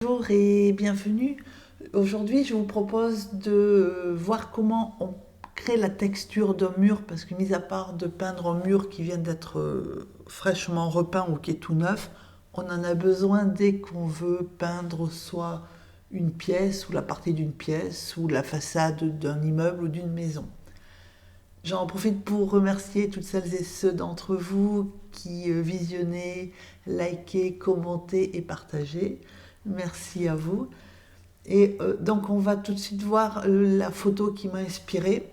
Bonjour et bienvenue. Aujourd'hui, je vous propose de voir comment on crée la texture d'un mur, parce que mis à part de peindre un mur qui vient d'être fraîchement repeint ou qui est tout neuf, on en a besoin dès qu'on veut peindre soit une pièce ou la partie d'une pièce ou la façade d'un immeuble ou d'une maison. J'en profite pour remercier toutes celles et ceux d'entre vous qui visionnez, likez, commentez et partagez. Merci à vous. Et donc on va tout de suite voir la photo qui m'a inspirée.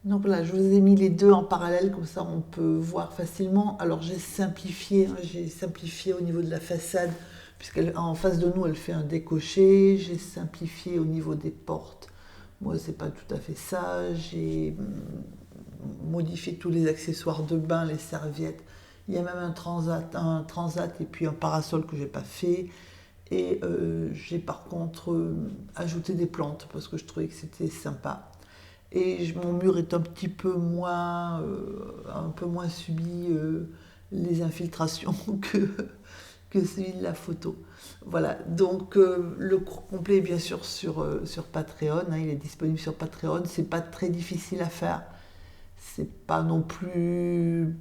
Donc là, je vous ai mis les deux en parallèle, comme ça on peut voir facilement. Alors j'ai simplifié au niveau de la façade, puisqu'en face de nous, elle fait un décoché. J'ai simplifié au niveau des portes. Moi, c'est pas tout à fait ça. J'ai modifié tous les accessoires de bain, les serviettes. Il y a même un transat et puis un parasol que j'ai pas fait. Et j'ai par contre ajouté des plantes parce que je trouvais que c'était sympa. Et mon mur est un peu moins subi les infiltrations que celui de la photo. Voilà, donc le cours complet est bien sûr sur Patreon, hein, il est disponible sur Patreon, c'est pas très difficile à faire, c'est pas non plus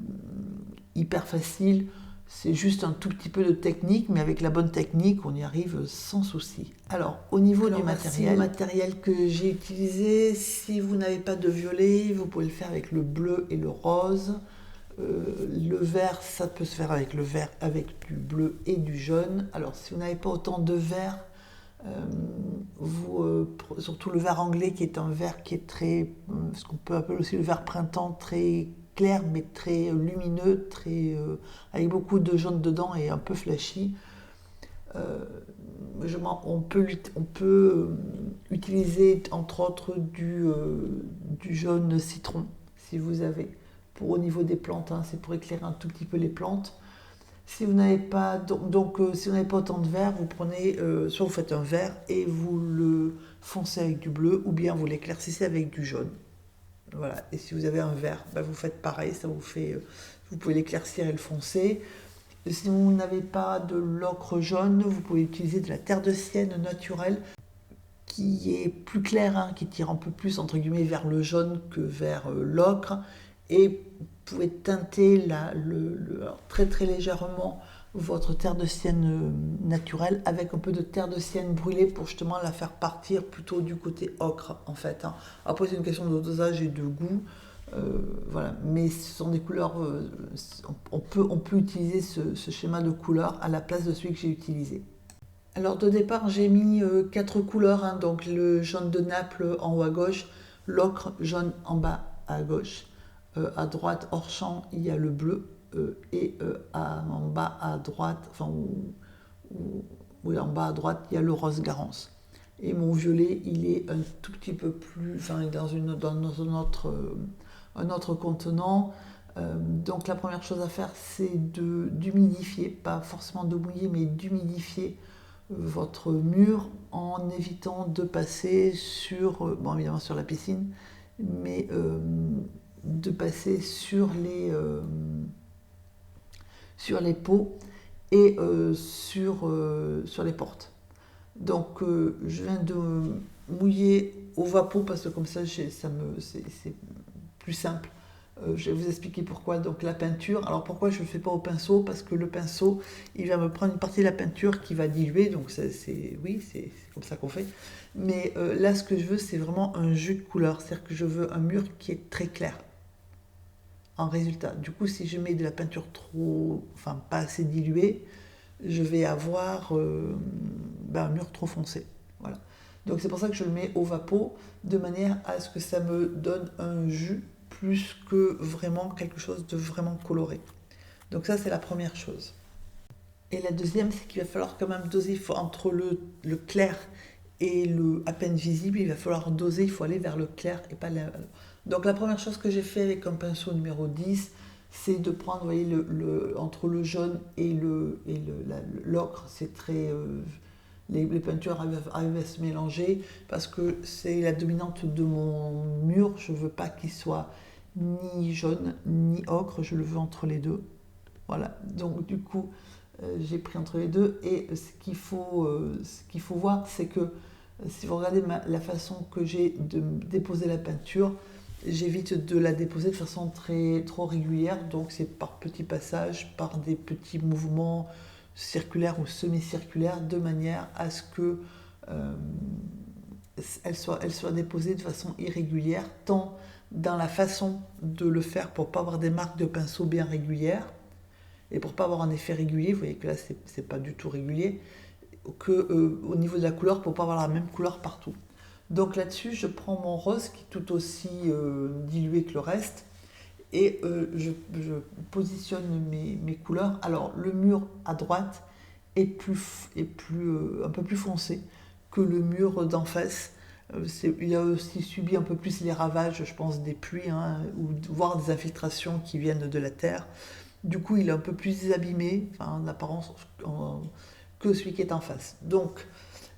hyper facile, c'est juste un tout petit peu de technique, mais avec la bonne technique, on y arrive sans souci. Alors, au niveau du matériel que j'ai utilisé, si vous n'avez pas de violet, vous pouvez le faire avec le bleu et le rose. Le vert, ça peut se faire avec le vert, avec du bleu et du jaune. Alors, si vous n'avez pas autant de vert, surtout le vert anglais, qui est un vert qui est très, ce qu'on peut appeler aussi le vert printemps, très clair mais très lumineux, avec beaucoup de jaune dedans et un peu flashy. Euh, on peut utiliser entre autres du jaune citron si vous avez, pour au niveau des plantes, hein, c'est pour éclairer un tout petit peu les plantes. Si vous n'avez pas, si vous n'avez pas autant de vert, vous prenez, soit vous faites un vert et vous le foncez avec du bleu, ou bien vous l'éclaircissez avec du jaune. Voilà. Et si vous avez un vert, ben vous faites pareil, ça vous fait, vous pouvez l'éclaircir et le foncer. Si vous n'avez pas de l'ocre jaune, vous pouvez utiliser de la terre de sienne naturelle qui est plus claire, hein, qui tire un peu plus entre guillemets vers le jaune que vers l'ocre. Et vous pouvez teinter alors, très très légèrement votre terre de sienne naturelle avec un peu de terre de sienne brûlée pour justement la faire partir plutôt du côté ocre en fait, hein. Après c'est une question de dosage et de goût. Voilà, mais ce sont des couleurs, on peut utiliser ce schéma de couleurs à la place de celui que j'ai utilisé. Alors de départ j'ai mis quatre couleurs, hein, donc le jaune de Naples en haut à gauche, l'ocre jaune en bas à gauche. À droite hors champ il y a le bleu et en bas à droite, oui, en bas à droite il y a le rose Garance. Et mon violet il est un tout petit peu plus, enfin dans un autre contenant. Donc la première chose à faire c'est d'humidifier, pas forcément de mouiller mais d'humidifier votre mur en évitant de passer bon évidemment sur la piscine, mais de passer sur les pots et sur les portes. Donc je viens de mouiller au vapeau parce que comme ça c'est plus simple. Je vais vous expliquer pourquoi. Donc la peinture, alors pourquoi je ne le fais pas au pinceau? Parce que le pinceau, il va me prendre une partie de la peinture qui va diluer, donc oui, c'est comme ça qu'on fait. Mais là, ce que je veux, c'est vraiment un jus de couleur, c'est-à-dire que je veux un mur qui est très clair en résultat. Du coup, si je mets de la peinture enfin pas assez diluée, je vais avoir un mur trop foncé. Voilà. Donc c'est pour ça que je le mets au vapeau, de manière à ce que ça me donne un jus plus que vraiment quelque chose de vraiment coloré. Donc ça c'est la première chose. Et la deuxième, c'est qu'il va falloir quand même doser entre le clair et le à peine visible, il va falloir doser, il faut aller vers le clair et pas Donc la première chose que j'ai fait avec un pinceau numéro 10, c'est de prendre, vous voyez, entre le jaune et l'ocre, c'est très... les peintures arrivent à se mélanger parce que c'est la dominante de mon mur. Je ne veux pas qu'il soit ni jaune ni ocre, je le veux entre les deux. Voilà, donc du coup, J'ai pris entre les deux. Et ce qu'il faut voir, c'est que si vous regardez la façon que j'ai de déposer la peinture, j'évite de la déposer de façon trop régulière. Donc c'est par petits passages, par des petits mouvements circulaires ou semi-circulaires, de manière à ce que elle soit déposée de façon irrégulière, tant dans la façon de le faire pour ne pas avoir des marques de pinceau bien régulières et pour ne pas avoir un effet régulier. Vous voyez que là c'est pas du tout régulier, que au niveau de la couleur pour ne pas avoir la même couleur partout. Donc là-dessus, je prends mon rose qui est tout aussi dilué que le reste et je positionne mes couleurs. Alors le mur à droite est un peu plus foncé que le mur d'en face. Il a aussi subi un peu plus les ravages, je pense, des pluies, hein, ou voire des infiltrations qui viennent de la terre. Du coup, il est un peu plus abîmé, enfin, en apparence, que celui qui est en face. Donc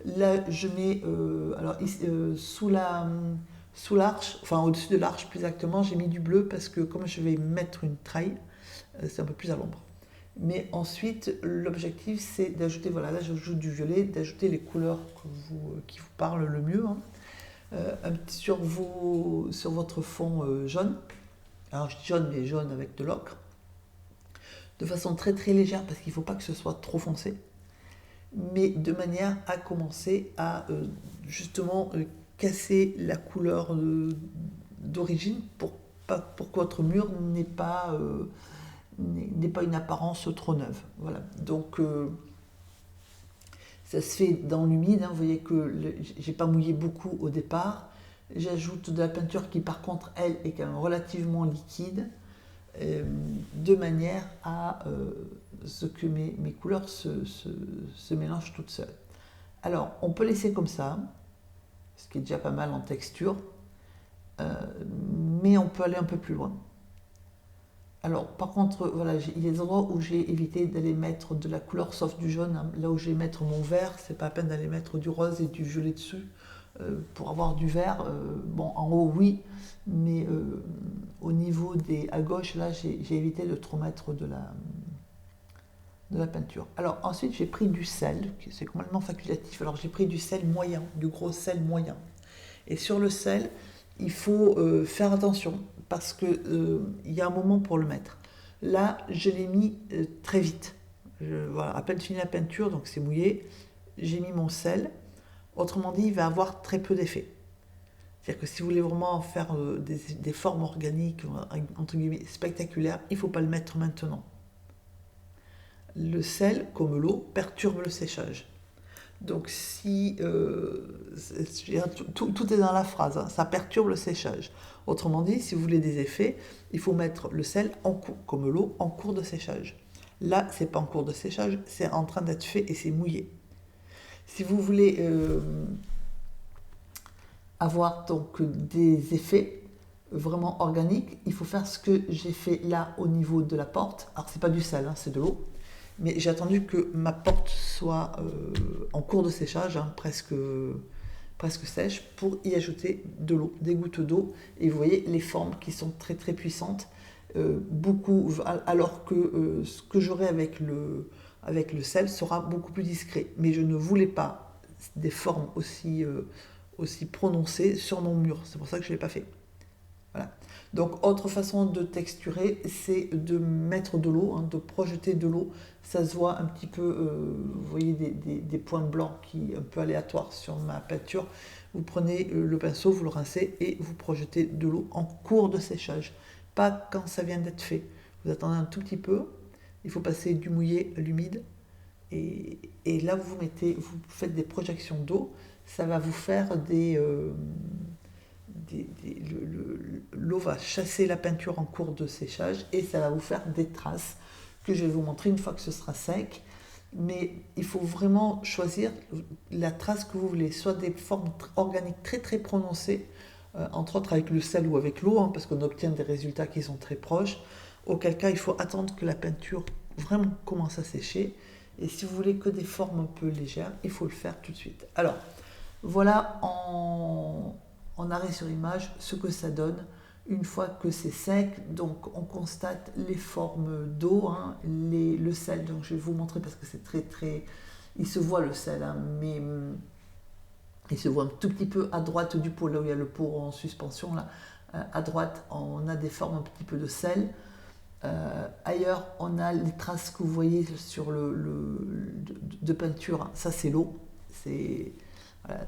là, je mets sous l'arche, enfin au-dessus de l'arche plus exactement, j'ai mis du bleu parce que comme je vais mettre une traille, c'est un peu plus à l'ombre. Mais ensuite, l'objectif, c'est d'ajouter, voilà, là j'ajoute du violet, d'ajouter les couleurs qui vous parlent le mieux, hein, sur votre fond jaune. Alors je dis jaune, mais jaune avec de l'ocre. De façon très très légère, parce qu'il ne faut pas que ce soit trop foncé. Mais de manière à commencer à justement casser la couleur d'origine pour que votre mur n'ait pas une apparence trop neuve. Voilà. Donc ça se fait dans l'humide, hein. Vous voyez que j'ai pas mouillé beaucoup au départ. J'ajoute de la peinture qui par contre elle est quand même relativement liquide, de manière à ce que mes couleurs se mélangent toutes seules. Alors on peut laisser comme ça, ce qui est déjà pas mal en texture, mais on peut aller un peu plus loin. Alors, par contre, voilà, il y a des endroits où j'ai évité d'aller mettre de la couleur sauf du jaune, hein. Là où je vais mettre mon vert, c'est pas la peine d'aller mettre du rose et du violet dessus pour avoir du vert. Bon, en haut, oui, mais au niveau à gauche, là, j'ai évité de trop mettre de la peinture. Alors, ensuite, j'ai pris du sel, c'est complètement facultatif. Alors, j'ai pris du sel moyen, du gros sel moyen. Et sur le sel, il faut faire attention parce que il y a un moment pour le mettre. Là, je l'ai mis très vite. Voilà, à peine fini la peinture, donc c'est mouillé. J'ai mis mon sel. Autrement dit, il va avoir très peu d'effet. C'est-à-dire que si vous voulez vraiment faire des formes organiques, entre guillemets, spectaculaires, il ne faut pas le mettre maintenant. Le sel, comme l'eau, perturbe le séchage. Donc si tout est dans la phrase, hein, ça perturbe le séchage. Autrement dit, si vous voulez des effets, il faut mettre le sel comme l'eau en cours de séchage. Là, c'est pas en cours de séchage, c'est en train d'être fait et c'est mouillé. Si vous voulez avoir donc des effets vraiment organiques, il faut faire ce que j'ai fait là au niveau de la porte. Alors c'est pas du sel, hein, c'est de l'eau. Mais j'ai attendu que ma porte soit en cours de séchage, hein, presque sèche, pour y ajouter de l'eau, des gouttes d'eau. Et vous voyez les formes qui sont très très puissantes, beaucoup, alors que ce que j'aurai avec le sel sera beaucoup plus discret. Mais je ne voulais pas des formes aussi prononcées sur mon mur. C'est pour ça que je ne l'ai pas fait. Voilà. Donc, autre façon de texturer, c'est de mettre de l'eau, hein, de projeter de l'eau. Ça se voit un petit peu, vous voyez des points blancs un peu aléatoires sur ma peinture. Vous prenez le pinceau, vous le rincez et vous projetez de l'eau en cours de séchage. Pas quand ça vient d'être fait. Vous attendez un tout petit peu. Il faut passer du mouillé à l'humide. Et là, vous faites des projections d'eau. Ça va vous faire l'eau va chasser la peinture en cours de séchage et ça va vous faire des traces que je vais vous montrer une fois que ce sera sec. Mais il faut vraiment choisir la trace que vous voulez, soit des formes organiques très très prononcées, entre autres avec le sel ou avec l'eau, hein, parce qu'on obtient des résultats qui sont très proches, auquel cas il faut attendre que la peinture vraiment commence à sécher. Et si vous voulez que des formes un peu légères, il faut le faire tout de suite. Alors, voilà en arrêt sur image ce que ça donne Une fois que c'est sec, donc on constate les formes d'eau, hein, le sel. Donc je vais vous montrer parce que c'est très... Il se voit le sel, hein, mais il se voit un tout petit peu à droite du pot, là où il y a le pot en suspension. Là, à droite, on a des formes un petit peu de sel. Ailleurs, on a les traces que vous voyez sur de peinture. Ça, c'est l'eau. Voilà.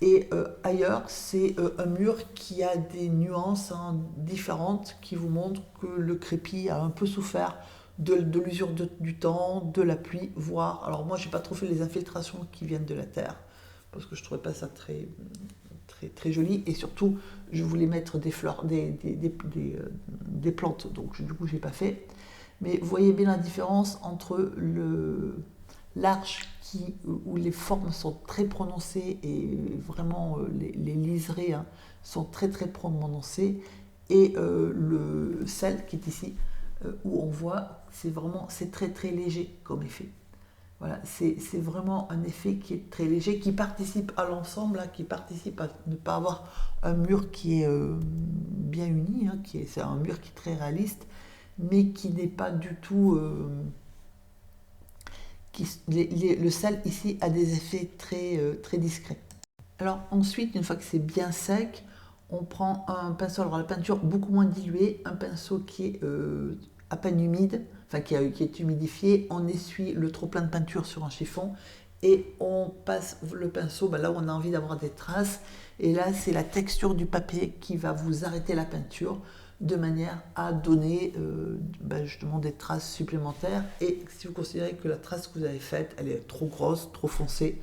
Et ailleurs, c'est un mur qui a des nuances, hein, différentes qui vous montrent que le crépi a un peu souffert de l'usure du temps, de la pluie, voire... Alors moi, j'ai pas trop fait les infiltrations qui viennent de la terre, parce que je trouvais pas ça très joli. Et surtout, je voulais mettre des fleurs, des plantes, donc du coup, j'ai pas fait. Mais vous voyez bien la différence entre l'arche où les formes sont très prononcées et vraiment les liserés, hein, sont très prononcés, et le sel qui est ici, où on voit c'est très léger comme effet. Voilà, c'est vraiment un effet qui est très léger, qui participe à l'ensemble, hein, qui participe à ne pas avoir un mur qui est bien uni, hein, c'est un mur qui est très réaliste, mais qui n'est pas du tout... le sel ici a des effets très discrets. Alors ensuite, une fois que c'est bien sec, on prend un pinceau, alors la peinture beaucoup moins diluée, un pinceau qui est à peine humide, enfin qui est humidifié, on essuie le trop plein de peinture sur un chiffon et on passe le pinceau là où on a envie d'avoir des traces, et là c'est la texture du papier qui va vous arrêter la peinture de manière à donner justement des traces supplémentaires. Et si vous considérez que la trace que vous avez faite, elle est trop grosse, trop foncée,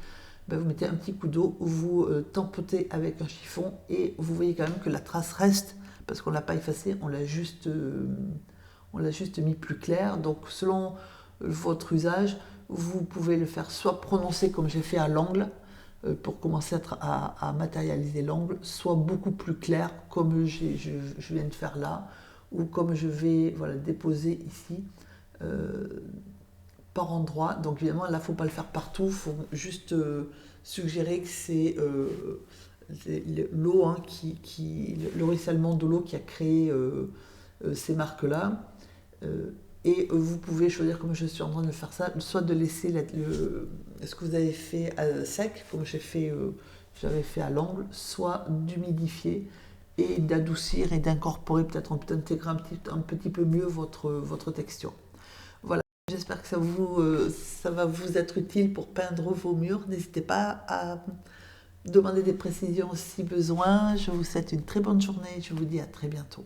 vous mettez un petit coup d'eau, vous tampotez avec un chiffon et vous voyez quand même que la trace reste, parce qu'on ne l'a pas effacée, on l'a juste mis plus clair. Donc selon votre usage, vous pouvez le faire soit prononcer comme j'ai fait à l'angle, pour commencer à matérialiser l'angle, soit beaucoup plus clair comme je viens de faire là, ou comme je vais déposer ici par endroit. Donc évidemment là il ne faut pas le faire partout, il faut juste suggérer que c'est l'eau, hein, le ruissellement de l'eau qui a créé ces marques là. Et vous pouvez choisir, comme je suis en train de faire ça, soit de laisser ce que vous avez fait sec, comme j'avais fait à l'angle, soit d'humidifier et d'adoucir et d'incorporer, peut-être d'intégrer un petit peu mieux votre texture. Voilà, j'espère que ça va vous être utile pour peindre vos murs. N'hésitez pas à demander des précisions si besoin. Je vous souhaite une très bonne journée et je vous dis à très bientôt.